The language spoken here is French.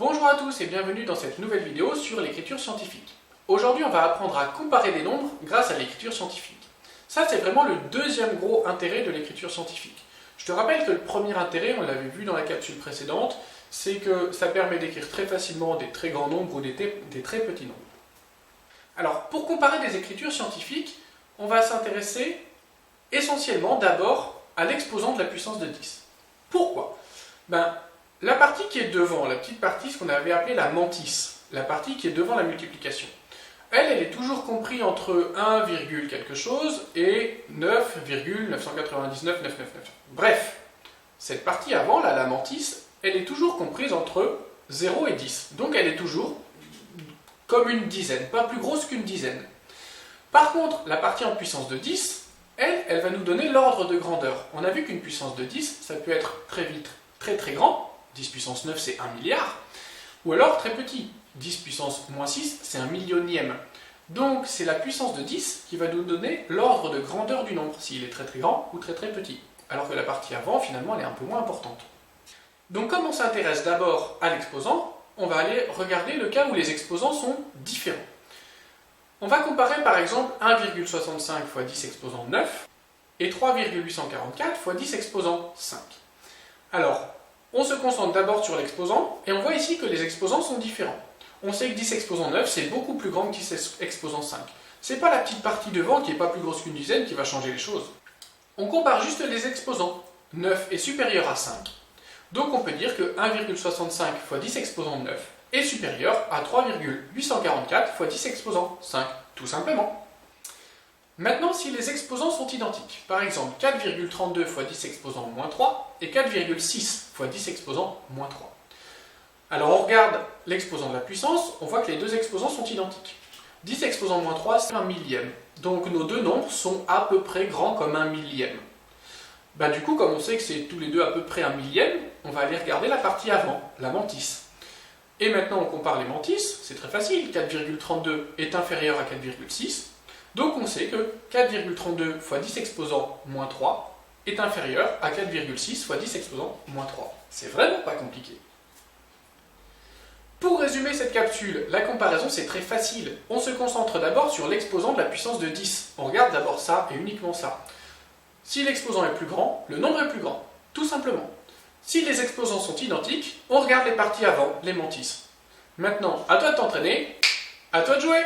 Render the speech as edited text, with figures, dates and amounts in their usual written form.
Bonjour à tous et bienvenue dans cette nouvelle vidéo sur l'écriture scientifique. Aujourd'hui, on va apprendre à comparer des nombres grâce à l'écriture scientifique. Ça, c'est vraiment le deuxième gros intérêt de l'écriture scientifique. Je te rappelle que le premier intérêt, on l'avait vu dans la capsule précédente, c'est que ça permet d'écrire très facilement des très grands nombres ou des très petits nombres. Alors, pour comparer des écritures scientifiques, on va s'intéresser essentiellement d'abord à l'exposant de la puissance de 10. Pourquoi ? La partie qui est devant, la petite partie, ce qu'on avait appelé la mantis, la partie qui est devant la multiplication, elle est toujours comprise entre 1, quelque chose et 9,999999. Bref, cette partie avant, là, la mantis, elle est toujours comprise entre 0 et 10. Donc elle est toujours comme une dizaine, pas plus grosse qu'une dizaine. Par contre, la partie en puissance de 10, elle va nous donner l'ordre de grandeur. On a vu qu'une puissance de 10, ça peut être très vite très très grand, 10 puissance 9 c'est 1 milliard, ou alors très petit, 10 puissance moins 6 c'est 1 millionième. Donc c'est la puissance de 10 qui va nous donner l'ordre de grandeur du nombre, s'il est très très grand ou très très petit. Alors que la partie avant, finalement, elle est un peu moins importante. Donc comme on s'intéresse d'abord à l'exposant, on va aller regarder le cas où les exposants sont différents. On va comparer par exemple 1,65 fois 10 exposant 9 et 3,844 fois 10 exposant 5. Alors, on se concentre d'abord sur l'exposant, et on voit ici que les exposants sont différents. On sait que 10 exposant 9, c'est beaucoup plus grand que 10 exposant 5. C'est pas la petite partie devant qui est pas plus grosse qu'une dizaine qui va changer les choses. On compare juste les exposants. 9 est supérieur à 5. Donc on peut dire que 1,65 fois 10 exposant 9 est supérieur à 3,844 fois 10 exposant 5, tout simplement. Maintenant, si les exposants sont identiques, par exemple 4,32 fois 10 exposant moins 3 et 4,6 fois 10 exposant moins 3. Alors on regarde l'exposant de la puissance, on voit que les deux exposants sont identiques. 10 exposant moins 3, c'est 1 millième. Donc nos deux nombres sont à peu près grands comme 1 millième. Du coup, comme on sait que c'est tous les deux à peu près 1 millième, on va aller regarder la partie avant, la mantis. Et maintenant on compare les mantis, c'est très facile, 4,32 est inférieur à 4,6. Donc on sait que 4,32 fois 10 exposant moins 3 est inférieur à 4,6 fois 10 exposant moins 3. C'est vraiment pas compliqué. Pour résumer cette capsule, la comparaison c'est très facile. On se concentre d'abord sur l'exposant de la puissance de 10. On regarde d'abord ça et uniquement ça. Si l'exposant est plus grand, le nombre est plus grand. Tout simplement. Si les exposants sont identiques, on regarde les parties avant, les mantis. Maintenant, à toi de t'entraîner, à toi de jouer!